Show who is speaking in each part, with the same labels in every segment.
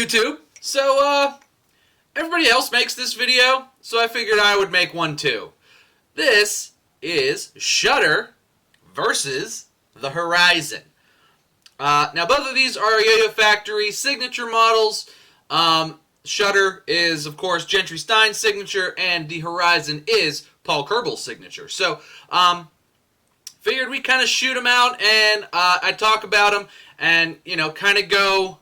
Speaker 1: YouTube. So, everybody else makes this video, so I figured I would make one too. This is Shutter versus the Horizon. Now, both of these are YoyoFactory signature models. Shutter is, of course, Gentry Stein's signature, and the Horizon is Paul Kerbel's signature. So, figured we kind of shoot them out, and I talk about them, and, kind of go,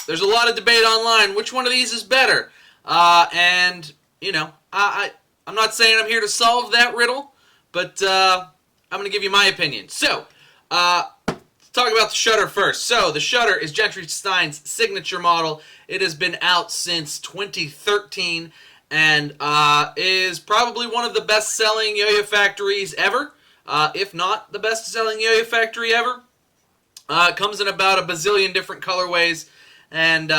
Speaker 1: there's a lot of debate online, which one of these is better? I'm not saying I'm here to solve that riddle, but I'm going to give you my opinion. So, let's talk about the Shutter first. So, the Shutter is Gentry Stein's signature model. It has been out since 2013 and is probably one of the best-selling YoyoFactories ever, if not the best-selling YoyoFactory ever. It comes in about a bazillion different colorways, and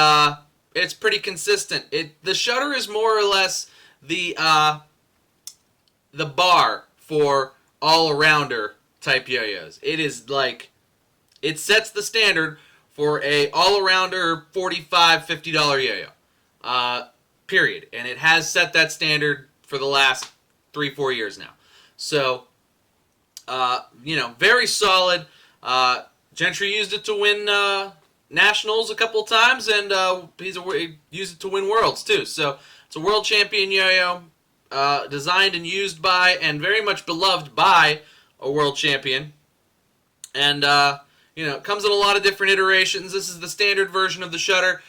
Speaker 1: it's pretty consistent. The Shutter is more or less the bar for all-arounder type yo-yos. It is like, it sets the standard for a all-arounder $45, $50 yo-yo. Period. And it has set that standard for the last 3-4 years now. So, very solid. Gentry used it to win nationals a couple times, and he used it to win worlds too. So it's a world champion yo-yo, designed and used by, and very much beloved by, a world champion. And it comes in a lot of different iterations. This is the standard version of the Shutter,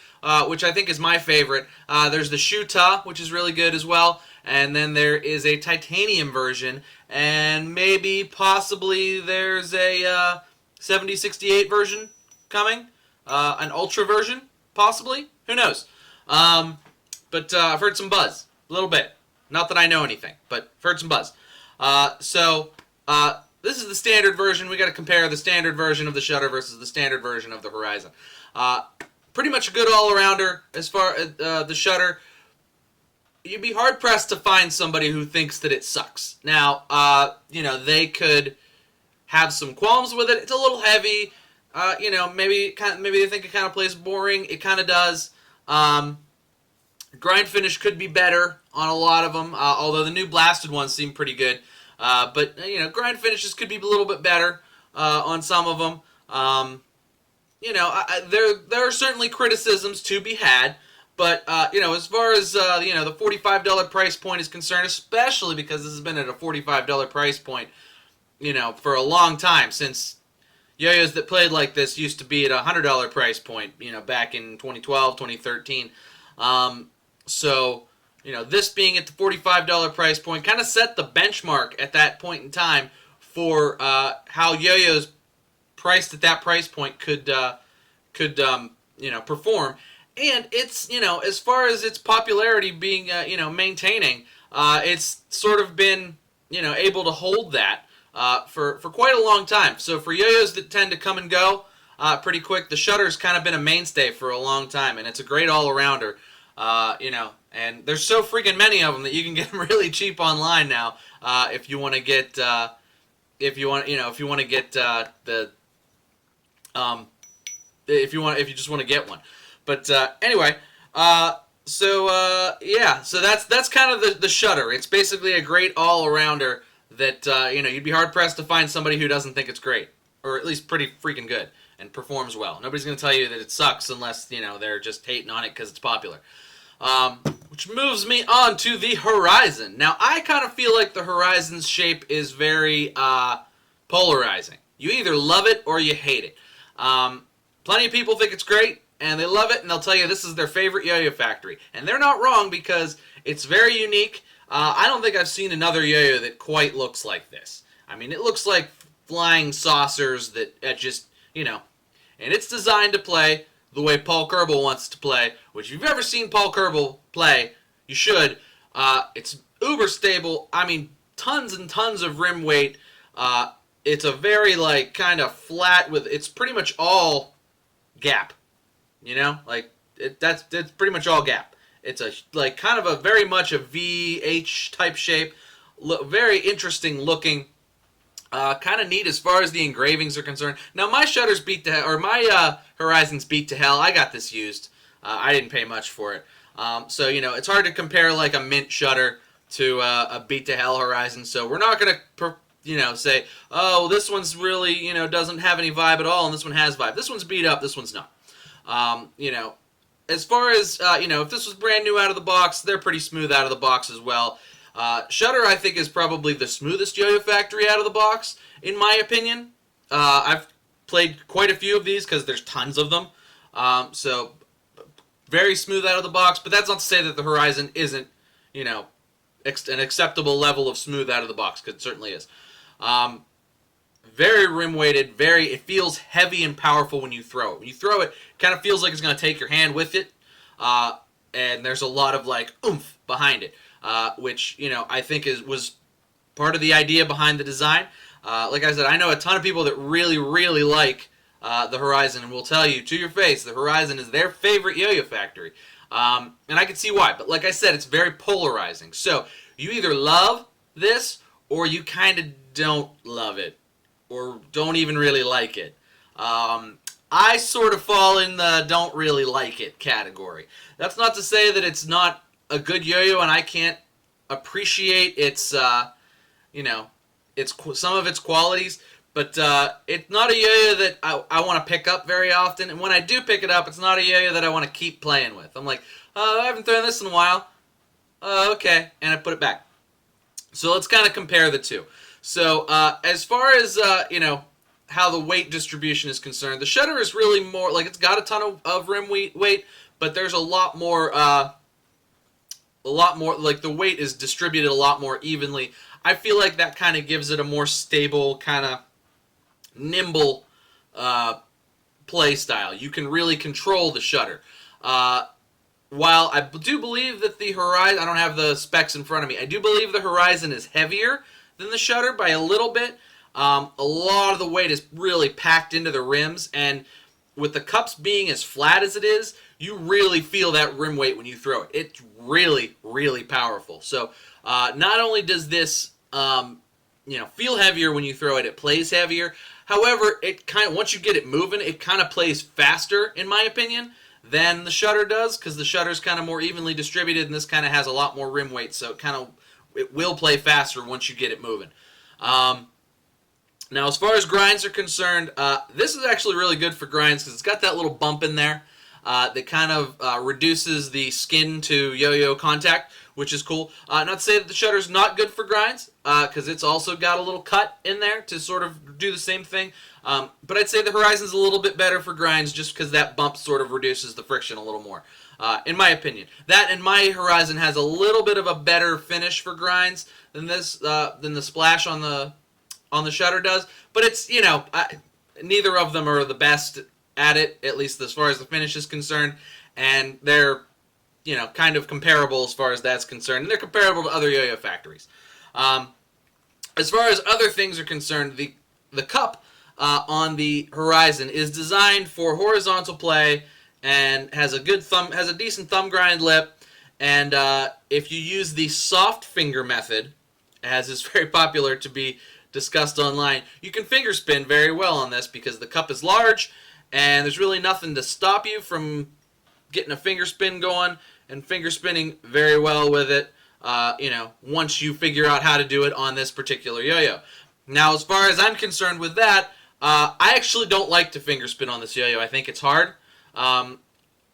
Speaker 1: which I think is my favorite. There's the Shutter, which is really good as well, and then there is a titanium version, and maybe possibly there's a 7068 version coming, an ultra version, possibly. Who knows? But I've heard some buzz, a little bit. Not that I know anything, but I've heard some buzz. This is the standard version. We got to compare the standard version of the Shutter versus the standard version of the Horizon. Pretty much a good all-arounder as far as the Shutter. You'd be hard-pressed to find somebody who thinks that it sucks. Now, they could have some qualms with it. It's a little heavy. Maybe they think it kind of plays boring. It kind of does. Grind finish could be better on a lot of them, although the new blasted ones seem pretty good. But grind finishes could be a little bit better on some of them. There are certainly criticisms to be had, but as far as the $45 price point is concerned, especially because this has been at a $45 price point, for a long time, since yo-yos that played like this used to be at a $100 price point, back in 2012, 2013. This being at the $45 price point kind of set the benchmark at that point in time for how yo-yos priced at that price point could perform. And it's, as far as its popularity being, maintaining, it's sort of been, able to hold that for quite a long time. So for yo-yos that tend to come and go pretty quick, the Shutter's kind of been a mainstay for a long time, and it's a great all-arounder. And there's so freaking many of them that you can get them really cheap online now. If you want to get, if you just want to get one. But anyway, so that's kind of the Shutter. It's basically a great all-arounder that you'd be hard pressed to find somebody who doesn't think it's great, or at least pretty freaking good and performs well. Nobody's going to tell you that it sucks unless they're just hating on it because it's popular. Which moves me on to the Horizon. Now, I kind of feel like the Horizon's shape is very polarizing. You either love it or you hate it. Plenty of people think it's great, and they love it, and they'll tell you this is their favorite YoyoFactory. And they're not wrong, because it's very unique. I don't think I've seen another yo-yo that quite looks like this. I mean, it looks like flying saucers that just, and it's designed to play the way Paul Kerbel wants to play, which if you've ever seen Paul Kerbel play, you should. It's uber stable. I mean, tons and tons of rim weight. It's a very, kind of flat it's pretty much all gap. That's pretty much all gap. It's a, kind of a very much a VH type shape. Very interesting looking. Kind of neat as far as the engravings are concerned. Now my shutters beat to or my Horizons beat to hell. I got this used. I didn't pay much for it. So it's hard to compare like a mint shutter to a beat to hell Horizon. So we're not gonna say, oh, this one's really doesn't have any vibe at all, and this one has vibe. This one's beat up. This one's not. As far as if this was brand new out of the box, they're pretty smooth out of the box as well. Shutter, I think, is probably the smoothest YoyoFactory out of the box, in my opinion. I've played quite a few of these because there's tons of them. So, very smooth out of the box, but that's not to say that the Horizon isn't, an acceptable level of smooth out of the box, because it certainly is. Very rim-weighted, it feels heavy and powerful when you throw it. When you throw it, it kind of feels like it's going to take your hand with it, and there's a lot of, oomph behind it. Which I think was part of the idea behind the design. Like I said, I know a ton of people that really, really like the Horizon, and will tell you to your face the Horizon is their favorite YoyoFactory. And I can see why. But like I said, it's very polarizing. So you either love this, or you kind of don't love it, or don't even really like it. I sort of fall in the don't really like it category. That's not to say that it's not a good yo-yo, and I can't appreciate its, some of its qualities, but it's not a yo-yo that I want to pick up very often, and when I do pick it up, it's not a yo-yo that I want to keep playing with. I'm like, oh, I haven't thrown this in a while. Oh, okay, and I put it back. So let's kind of compare the two. So as far as, how the weight distribution is concerned, the Shutter is really more, it's got a ton of rim weight, but there's a lot more, the weight is distributed a lot more evenly. I feel like that kind of gives it a more stable, kind of nimble play style. You can really control the Shutter. While I do believe that the Horizon, I don't have the specs in front of me, I do believe the Horizon is heavier than the Shutter by a little bit. A lot of the weight is really packed into the rims, and with the cups being as flat as it is, you really feel that rim weight when you throw it. It's really, really powerful. So not only does this feel heavier when you throw it, it plays heavier. However, once you get it moving, it kind of plays faster, in my opinion, than the Shutter does, because the Shutter's kind of more evenly distributed, and this kind of has a lot more rim weight, so it will play faster once you get it moving. Now, as far as grinds are concerned, this is actually really good for grinds because it's got that little bump in there that kind of reduces the skin to yo-yo contact, which is cool. Not to say that the Shutter's not good for grinds, because it's also got a little cut in there to sort of do the same thing. But I'd say the Horizon's a little bit better for grinds just because that bump sort of reduces the friction a little more, in my opinion. That and my Horizon has a little bit of a better finish for grinds than the Splash on the Shutter does, but it's, neither of them are the best at it, at least as far as the finish is concerned, and they're, kind of comparable as far as that's concerned, and they're comparable to other yo-yo factories. As far as other things are concerned, the cup on the Horizon is designed for horizontal play and has a decent thumb grind lip, and if you use the soft finger method, as is very popular to be discussed online, you can finger spin very well on this because the cup is large and there's really nothing to stop you from getting a finger spin going and finger spinning very well with it, once you figure out how to do it on this particular yo-yo. Now, as far as I'm concerned with that, I actually don't like to finger spin on this yo-yo. I think it's hard. A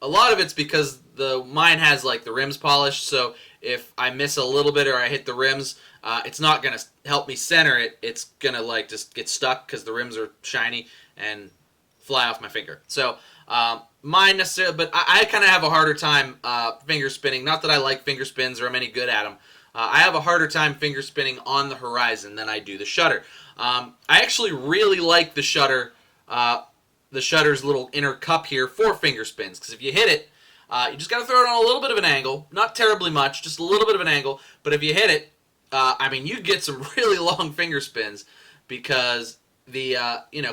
Speaker 1: lot of it's because mine has the rims polished, so if I miss a little bit or I hit the rims, it's not going to help me center it. It's going to just get stuck because the rims are shiny and fly off my finger. So mine necessarily, but I kind of have a harder time finger spinning. Not that I like finger spins or I'm any good at them. I have a harder time finger spinning on the Horizon than I do the Shutter. I actually really like the Shutter, the Shutter's little inner cup here for finger spins, because if you hit it, you just got to throw it on a little bit of an angle, not terribly much, just a little bit of an angle, but if you hit it, you get some really long finger spins because the,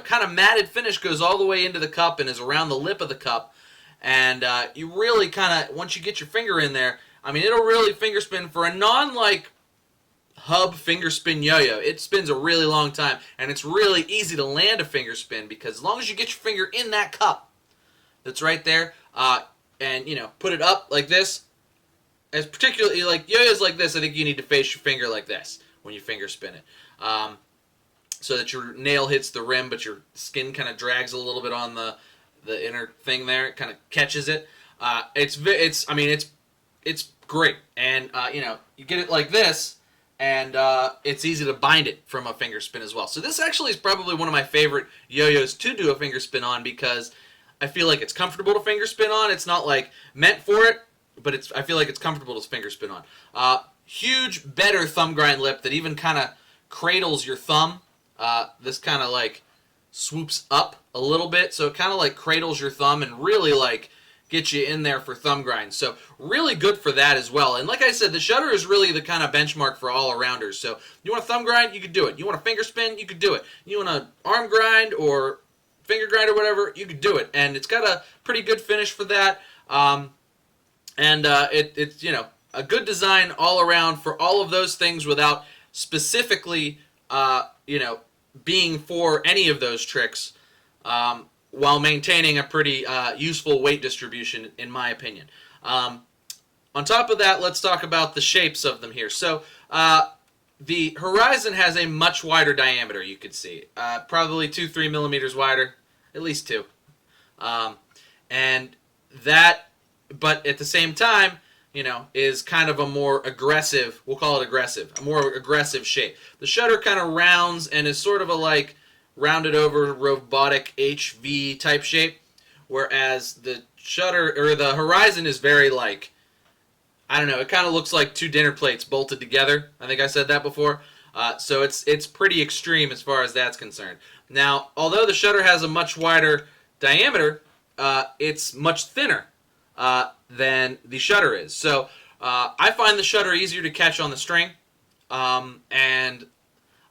Speaker 1: kind of matted finish goes all the way into the cup and is around the lip of the cup, and you really kind of, once you get your finger in there, it'll really finger spin for a non, hub finger spin yo-yo. It spins a really long time, and it's really easy to land a finger spin because as long as you get your finger in that cup that's right there, and put it up like this, as particularly like yo-yos like this, I think you need to face your finger like this when you finger spin it, so that your nail hits the rim, but your skin kind of drags a little bit on the inner thing there. It kind of catches it. It's great, and you get it like this, and it's easy to bind it from a finger spin as well. So this actually is probably one of my favorite yo-yos to do a finger spin on because I feel like it's comfortable to finger spin on. It's not like meant for it, but I feel like it's comfortable to finger spin on. Huge, better thumb grind lip that even kind of cradles your thumb. This kind of like swoops up a little bit, so it kind of like cradles your thumb and really like get you in there for thumb grinds. So really good for that as well. And like I said, the Shutter is really the kind of benchmark for all-arounders. So you want a thumb grind, you could do it. You want a finger spin, you could do it. You want an arm grind or finger grind or whatever, you could do it. And it's got a pretty good finish for that. It's a good design all around for all of those things without specifically being for any of those tricks. While maintaining a pretty useful weight distribution, in my opinion. On top of that, let's talk about the shapes of them here. So the Horizon has a much wider diameter, you could see. Probably 2-3 millimeters wider, at least 2. But at the same time, is kind of a more aggressive, we'll call it aggressive, a more aggressive shape. The Shutter kind of rounds and is sort of a like rounded over robotic HV type shape, whereas the Shutter or the Horizon is very like, I don't know, it kind of looks like 2 dinner plates bolted together. I think I said that before. So it's pretty extreme as far as that's concerned. Now, although the Shutter has a much wider diameter, it's much thinner than the Shutter is. So I find the Shutter easier to catch on the string, and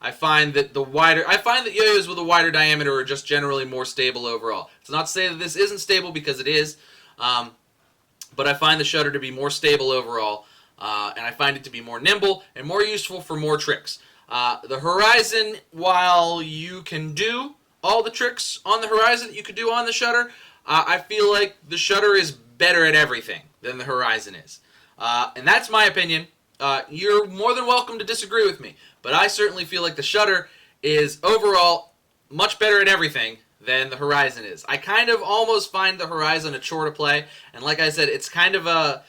Speaker 1: I find that yo-yos with a wider diameter are just generally more stable overall. It's not to say that this isn't stable, because it is, but I find the Shutter to be more stable overall, and I find it to be more nimble and more useful for more tricks. The Horizon, while you can do all the tricks on the Horizon that you could do on the Shutter, I feel like the Shutter is better at everything than the Horizon is. And that's my opinion. You're more than welcome to disagree with me, but I certainly feel like the Shutter is overall much better at everything than the Horizon is. I kind of almost find the Horizon a chore to play, and like I said, it's kind of a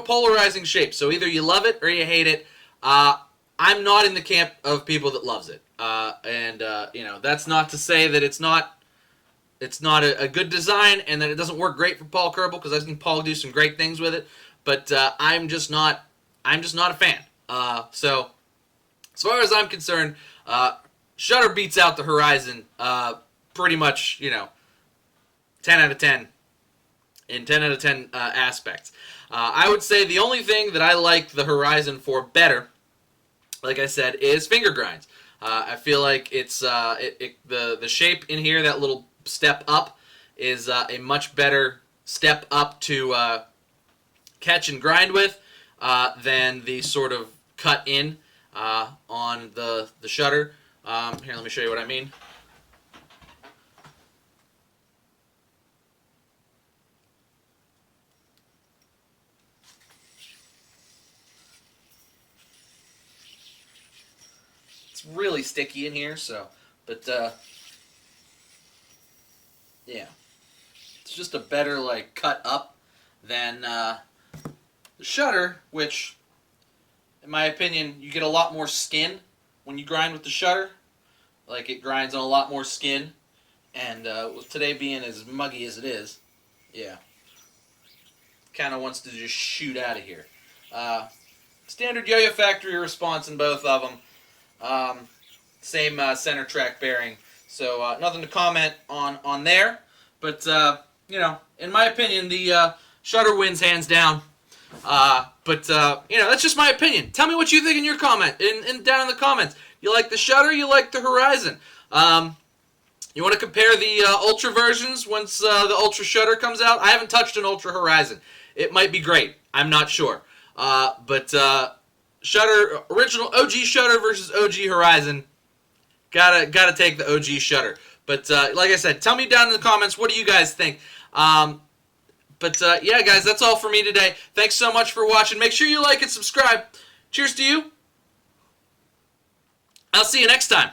Speaker 1: polarizing shape. So either you love it or you hate it. I'm not in the camp of people that loves it, that's not to say that it's not a good design and that it doesn't work great for Paul Kerbel, because I've seen Paul do some great things with it, but I'm just not a fan. So as far as I'm concerned, Shutter beats out the Horizon pretty much, 10 out of 10 in 10 out of 10 aspects. I would say the only thing that I like the Horizon for better, like I said, is finger grinds. I feel like it's the shape in here, that little step up, is a much better step up to catch and grind with than the sort of cut in on the Shutter. Here, let me show you what I mean. It's really sticky in here, but yeah, it's just a better like cut up than the Shutter, which, in my opinion, you get a lot more skin when you grind with the Shutter. Like, it grinds on a lot more skin, and with today being as muggy as it is, yeah, kind of wants to just shoot out of here. Standard YoyoFactory response in both of them. Same center track bearing, so nothing to comment on there. But in my opinion, the Shutter wins hands down. That's just my opinion. Tell me what you think in your comment, down in the comments. You like the Shutter? You like the Horizon? You want to compare the Ultra versions once the Ultra Shutter comes out? I haven't touched an Ultra Horizon. It might be great. I'm not sure. But Shutter, original OG Shutter versus OG Horizon. Gotta take the OG Shutter. But like I said, tell me down in the comments, what do you guys think? Yeah, guys, that's all for me today. Thanks so much for watching. Make sure you like and subscribe. Cheers to you. I'll see you next time.